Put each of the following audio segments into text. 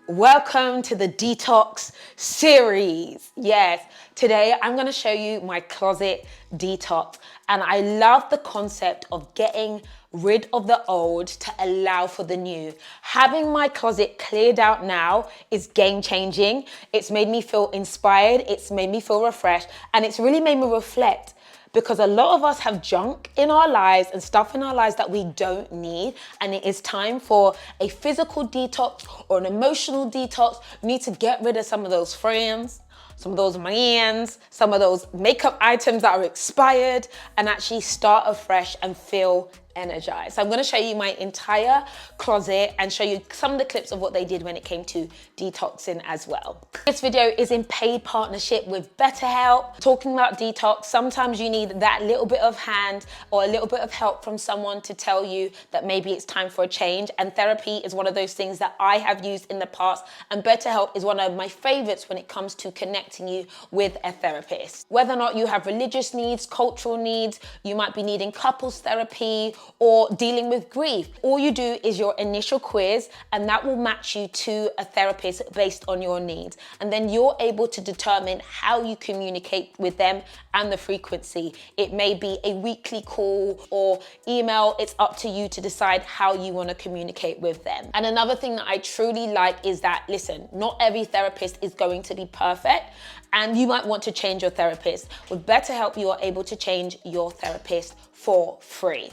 Welcome to the detox series. Yes, today I'm going to show you my closet detox, and I love the concept of getting rid of the old to allow for the new. Having my closet cleared out now is game changing. It's made me feel inspired, it's made me feel refreshed, and it's really made me reflect. Because a lot of us have junk in our lives and stuff in our lives that we don't need. And it is time for a physical detox or an emotional detox. We need to get rid of some of those friends, some of those mans, some of those makeup items that are expired, and actually start afresh and feel energized. So I'm going to show you my entire closet and show you some of the clips of what they did when it came to detoxing as well. This video is in paid partnership with BetterHelp. Talking about detox, sometimes you need that little bit of hand or a little bit of help from someone to tell you that maybe it's time for a change. And therapy is one of those things that I have used in the past, and BetterHelp is one of my favorites when it comes to connecting you with a therapist. Whether or not you have religious needs, cultural needs, you might be needing couples therapy, or dealing with grief. All you do is your initial quiz, and that will match you to a therapist based on your needs. And then you're able to determine how you communicate with them and the frequency. It may be a weekly call or email. It's up to you to decide how you want to communicate with them. And another thing that I truly like is that, listen, not every therapist is going to be perfect, and you might want to change your therapist. With BetterHelp, you are able to change your therapist for free.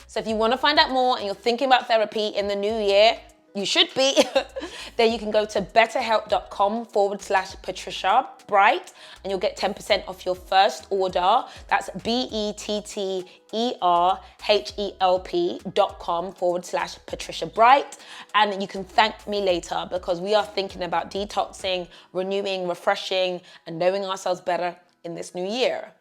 So if you want to find out more and you're thinking about therapy in the new year, you should be, then you can go to betterhelp.com/Patricia Bright, and you'll get 10% off your first order. That's BetterHelp.com/Patricia Bright. And you can thank me later, because we are thinking about detoxing, renewing, refreshing, and knowing ourselves better in this new year.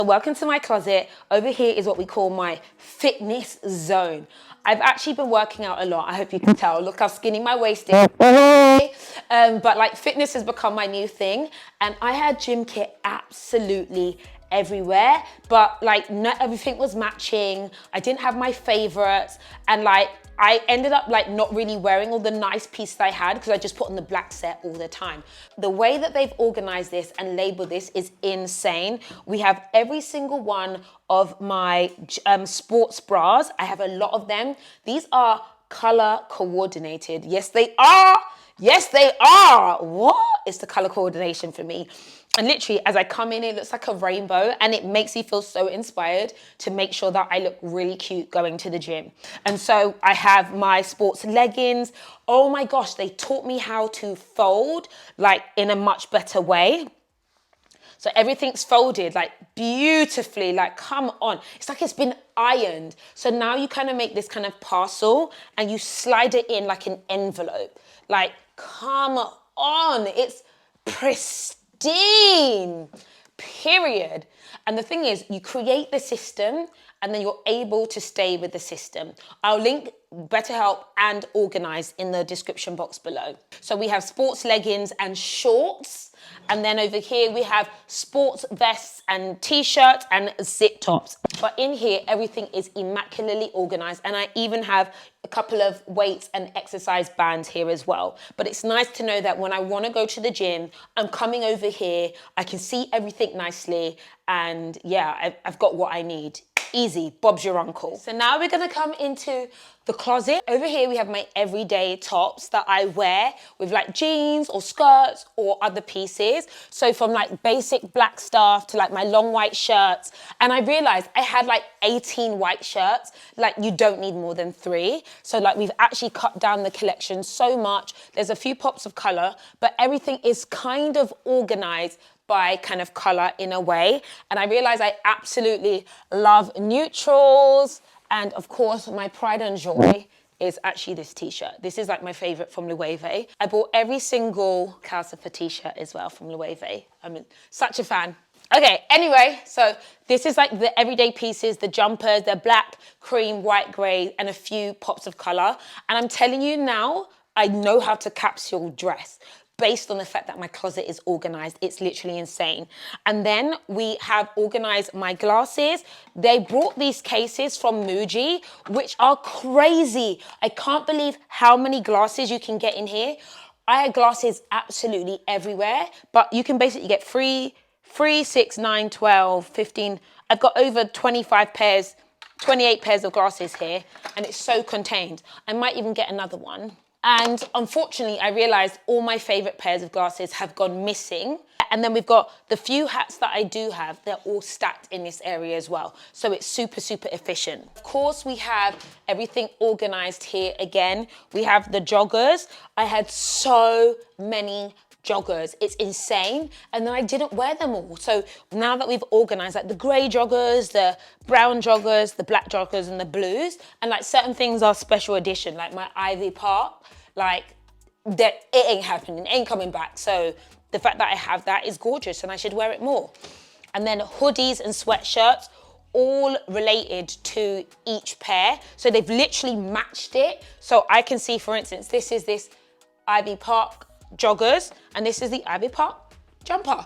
Welcome to my closet. Over here is what we call my fitness zone. I've actually been working out a lot. I hope you can tell. Look how skinny my waist is. But like, fitness has become my new thing. And I had gym kit absolutely everywhere, but like not everything was matching. I didn't have my favorites, and like I ended up like not really wearing all the nice pieces I had because I just put on the black set all the time. The way that they've organized this and labeled this is insane. We have every single one of my sports bras. I have a lot of them. These are color coordinated. Yes, they are. Yes, they are. What? It's the color coordination for me. And literally, as I come in, it looks like a rainbow, and it makes me feel so inspired to make sure that I look really cute going to the gym. And so I have my sports leggings. Oh my gosh, they taught me how to fold like in a much better way. So everything's folded like beautifully, like come on. It's like it's been ironed. So now you kind of make this kind of parcel and you slide it in like an envelope. Like, come on, it's pristine, period. And the thing is, you create the system and then you're able to stay with the system. I'll link BetterHelp and Organize in the description box below. So we have sports leggings and shorts. And then over here, we have sports vests and t-shirts and zip tops. But in here, everything is immaculately organized. And I even have a couple of weights and exercise bands here as well. But it's nice to know that when I want to go to the gym, I'm coming over here, I can see everything nicely. And yeah, I've got what I need. Easy, Bob's your uncle. So now we're gonna come into the closet. Over here we have my everyday tops that I wear with like jeans or skirts or other pieces. So from like basic black stuff to like my long white shirts. And I realized I had like 18 white shirts. Like, you don't need more than 3. So like, we've actually cut down the collection so much. There's a few pops of color, but everything is kind of organized by kind of color in a way. And I realized I absolutely love neutrals. And of course, my pride and joy is actually this t-shirt. This is like my favorite from Loewe. I bought every single Calcifer t-shirt as well from Loewe. I'm such a fan. Okay, anyway, so this is like the everyday pieces, the jumpers, they're black, cream, white, gray, and a few pops of color. And I'm telling you now, I know how to capsule dress. based on the fact that my closet is organized. It's literally insane. And then we have organized my glasses. They brought these cases from Muji, which are crazy. I can't believe how many glasses you can get in here. I had glasses absolutely everywhere, but you can basically get 3, 6, 9, 12, 15. I've got over 25 pairs, 28 pairs of glasses here, and it's so contained. I might even get another one. And unfortunately, I realized all my favorite pairs of glasses have gone missing. And then we've got the few hats that I do have, they're all stacked in this area as well. So it's super, super efficient. Of course, we have everything organized here again. We have the joggers. I had so many joggers, it's insane. And then I didn't wear them all. So now that we've organized like the gray joggers, the brown joggers, the black joggers and the blues, and like certain things are special edition, like my Ivy Park, like that it ain't happening, it ain't coming back. So the fact that I have that is gorgeous and I should wear it more. And then hoodies and sweatshirts, all related to each pair. So they've literally matched it. So I can see, for instance, this is this Ivy Park joggers and this is the Ivy Park jumper.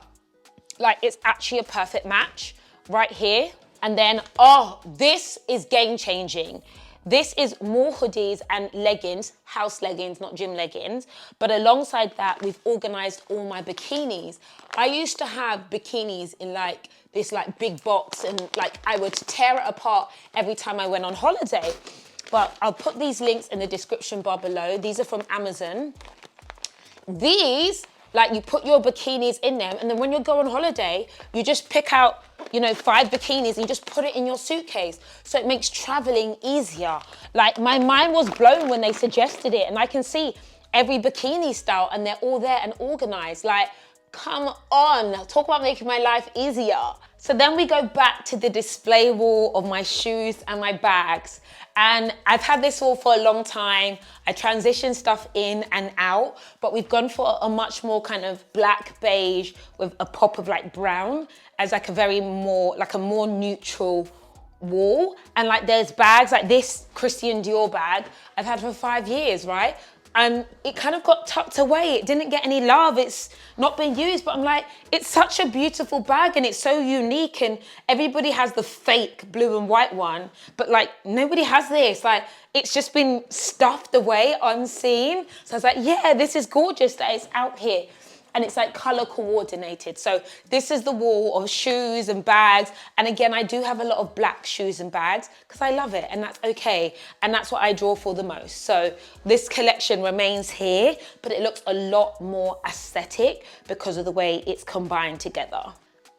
Like it's actually a perfect match right here. And then, oh, this is game changing. This is more hoodies and leggings, house leggings, not gym leggings. But alongside that, we've organized all my bikinis. I used to have bikinis in like this like big box and like I would tear it apart every time I went on holiday. But I'll put these links in the description bar below. These are from Amazon. These, like you put your bikinis in them and then when you go on holiday, you just pick out, you know, 5 bikinis and you just put it in your suitcase. So it makes traveling easier. Like my mind was blown when they suggested it and I can see every bikini style and they're all there and organized. Like, come on, talk about making my life easier. So then we go back to the display wall of my shoes and my bags. And I've had this wall for a long time. I transition stuff in and out, but we've gone for a much more kind of black beige with a pop of like brown as like a more neutral wall. And like there's bags like this Christian Dior bag I've had for 5 years, right? And it kind of got tucked away. It didn't get any love. It's not been used, but I'm like, it's such a beautiful bag and it's so unique and everybody has the fake blue and white one, but like nobody has this. Like it's just been stuffed away unseen. So I was like, yeah, this is gorgeous that it's out here. And it's like color coordinated. So this is the wall of shoes and bags. And again, I do have a lot of black shoes and bags because I love it and that's okay. And that's what I draw for the most. So this collection remains here, but it looks a lot more aesthetic because of the way it's combined together.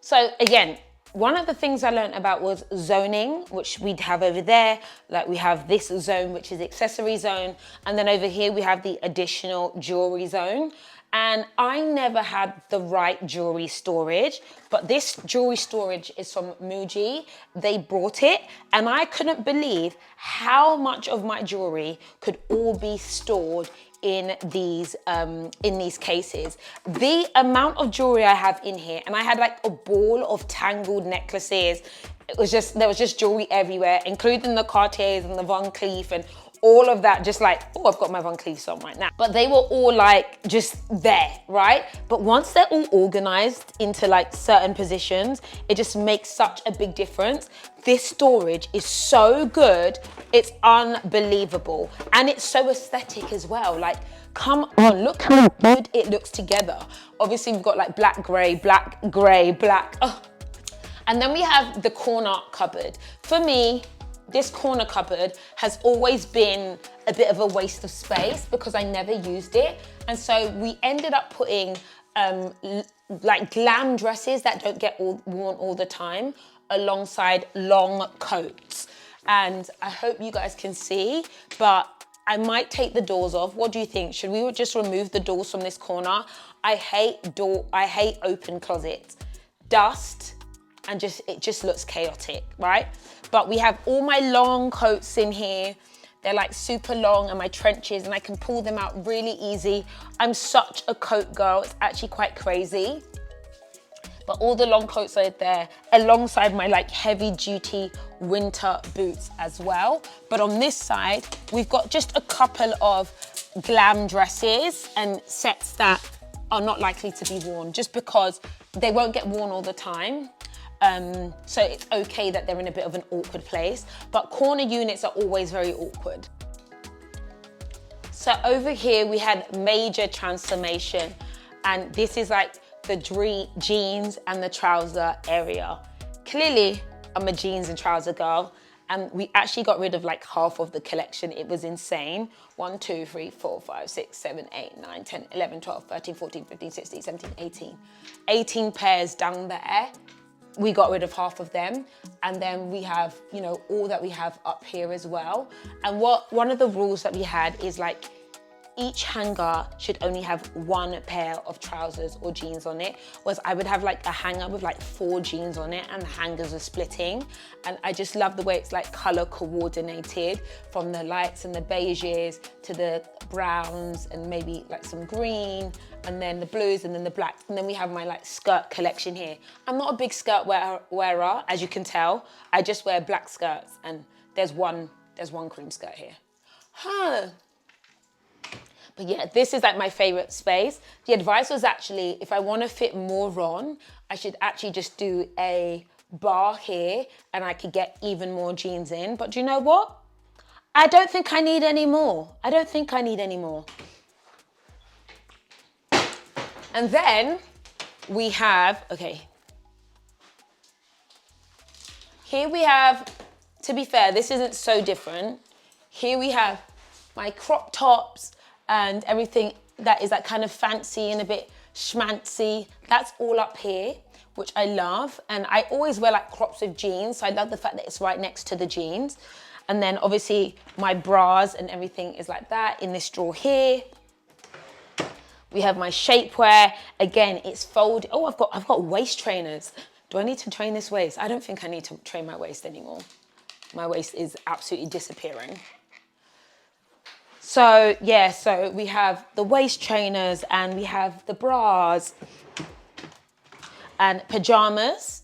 So again, one of the things I learned about was zoning, which we'd have over there. Like we have this zone, which is accessory zone. And then over here, we have the additional jewelry zone. And I never had the right jewelry storage, but this jewelry storage is from Muji. They brought it and I couldn't believe how much of my jewelry could all be stored in these cases. The amount of jewelry I have in here, and I had like a ball of tangled necklaces. There was just jewelry everywhere, including the Cartiers and the Van Cleef and all of that, just like, oh, I've got my Van Cleef on right now. But they were all like just there, right? But once they're all organized into like certain positions, it just makes such a big difference. This storage is so good, it's unbelievable. And it's so aesthetic as well. Like, come on, look how good it looks together. Obviously we've got like black, gray, black. Oh. And then we have the corner cupboard. For me, this corner cupboard has always been a bit of a waste of space because I never used it. And so we ended up putting like glam dresses that don't get worn all the time alongside long coats. And I hope you guys can see, but I might take the doors off. What do you think? Should we just remove the doors from this corner? I hate open closets. Dust, and it just looks chaotic, right? But we have all my long coats in here. They're like super long and my trenches and I can pull them out really easy. I'm such a coat girl, it's actually quite crazy. But all the long coats are there alongside my like heavy duty winter boots as well. But on this side, we've got just a couple of glam dresses and sets that are not likely to be worn just because they won't get worn all the time. So it's okay that they're in a bit of an awkward place, but corner units are always very awkward. So over here we had major transformation, and this is like the jeans and the trouser area. Clearly I'm a jeans and trouser girl, and we actually got rid of like half of the collection. It was insane. 1, 2, 3, 4, 5, 6, 7, 8, 9, 10, 11, 12, 13, 14, 15, 16, 17, 18. 18 pairs down there. We got rid of half of them. And then we have, you know, all that we have up here as well. And one of the rules that we had is like, each hanger should only have 1 pair of trousers or jeans on it. Whereas I would have like a hanger with like 4 jeans on it, and the hangers are splitting. And I just love the way it's like color coordinated, from the lights and the beiges to the browns and maybe like some green, and then the blues and then the blacks. And then we have my like skirt collection here. I'm not a big skirt wearer, as you can tell. I just wear black skirts, and there's one cream skirt here. But yeah, this is like my favorite space. The advice was actually, if I want to fit more on, I should actually just do a bar here, and I could get even more jeans in. But do you know what? I don't think I need any more. I don't think I need any more. And then we have, okay. Here we have, to be fair, this isn't so different. Here we have my crop tops and everything that is like kind of fancy and a bit schmancy. That's all up here, which I love. And I always wear like crops with jeans, so I love the fact that it's right next to the jeans. And then obviously my bras and everything is like that in this drawer here. We have my shapewear. Again, it's folded. Oh, I've got waist trainers. Do I need to train this waist? I don't think I need to train my waist anymore. My waist is absolutely disappearing. So yeah, so we have the waist trainers, and we have the bras and pajamas.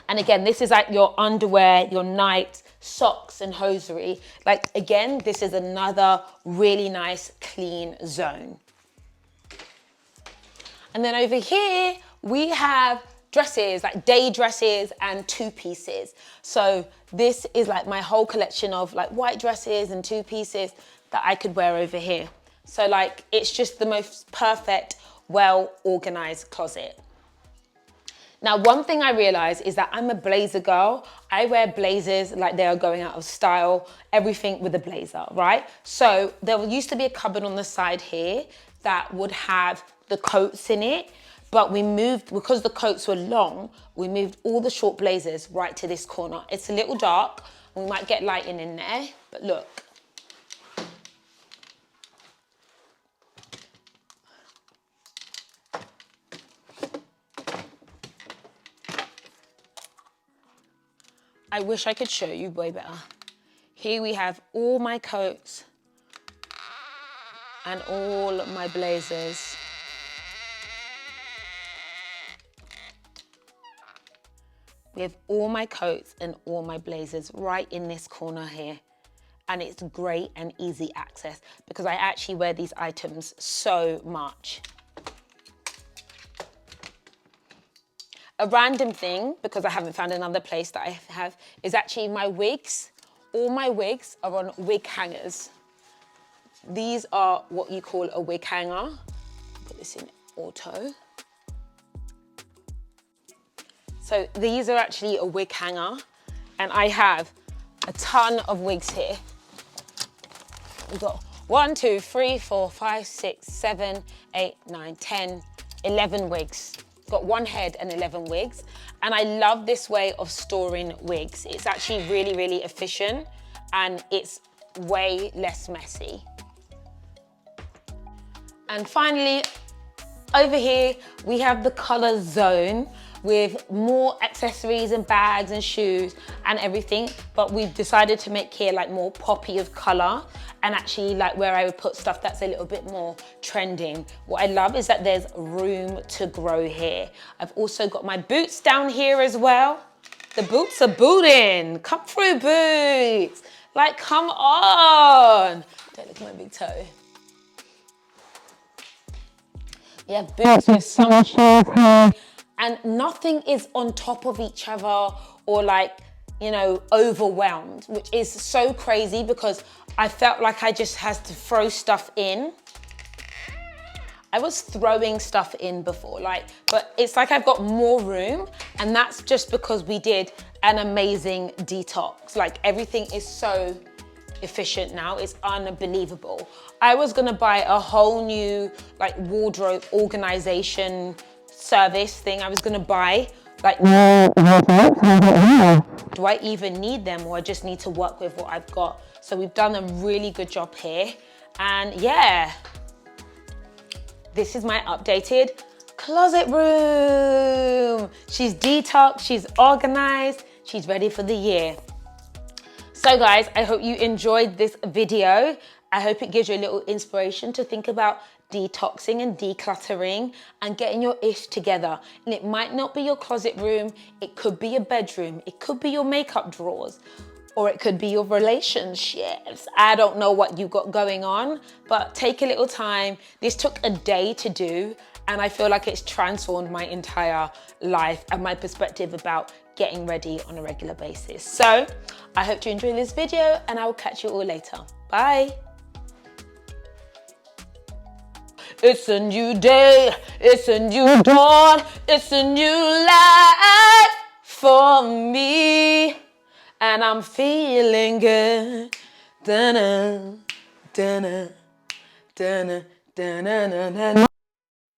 And again, this is like your underwear, your night socks and hosiery. Like again, this is another really nice clean zone. And then over here, we have dresses, like day dresses and 2-pieces. So this is like my whole collection of like white dresses and 2-pieces that I could wear over here. So like, it's just the most perfect, well-organized closet. Now, one thing I realized is that I'm a blazer girl. I wear blazers like they are going out of style, everything with a blazer, right? So there used to be a cupboard on the side here that would have the coats in it. But we moved, because the coats were long, we moved all the short blazers right to this corner. It's a little dark, we might get lighting in there, but look. I wish I could show you way better. Here we have all my coats and all my blazers. We have all my coats and all my blazers right in this corner here. And it's great and easy access because I actually wear these items so much. A random thing, because I haven't found another place that I have, is actually my wigs. All my wigs are on wig hangers. These are what you call a wig hanger. Put this in auto. So these are actually a wig hanger, and I have a ton of wigs here. We've got 1, 2, 3, 4, 5, 6, 7, 8, 9, 10, 11 wigs. Got 1 head and 11 wigs. And I love this way of storing wigs. It's actually really, really efficient, and it's way less messy. And finally, over here, we have the color zone with more accessories and bags and shoes and everything, but we've decided to make here like more poppy of color, and actually like where I would put stuff that's a little bit more trending. What I love is that there's room to grow here. I've also got my boots down here as well. The boots are booting. Come through, boots. Like, come on. Don't look at my big toe. You have boots with summer shoes here, and nothing is on top of each other or like, you know, overwhelmed, which is so crazy because I felt like I just had to throw stuff in. I was throwing stuff in before, like, but it's like I've got more room, and that's just because we did an amazing detox. Like, everything is so efficient now, it's unbelievable. I was gonna buy a whole new like wardrobe organization service thing. I was gonna buy like, do I even need them, or I just need to work with what I've got? So we've done a really good job here, and yeah. This is my updated closet room. She's detoxed, she's organized, she's ready for the year. So guys, I hope you enjoyed this video. I hope it gives you a little inspiration to think about detoxing and decluttering and getting your ish together. And it might not be your closet room, it could be your bedroom, it could be your makeup drawers, or it could be your relationships. I don't know what you got going on, but take a little time. This took a day to do, and I feel like it's transformed my entire life and my perspective about getting ready on a regular basis. So I hope you enjoyed this video, and I will catch you all later. Bye. It's a new day, it's a new dawn, it's a new life for me. And I'm feeling good. Da-na, da-na, da-na, da-na, da-na.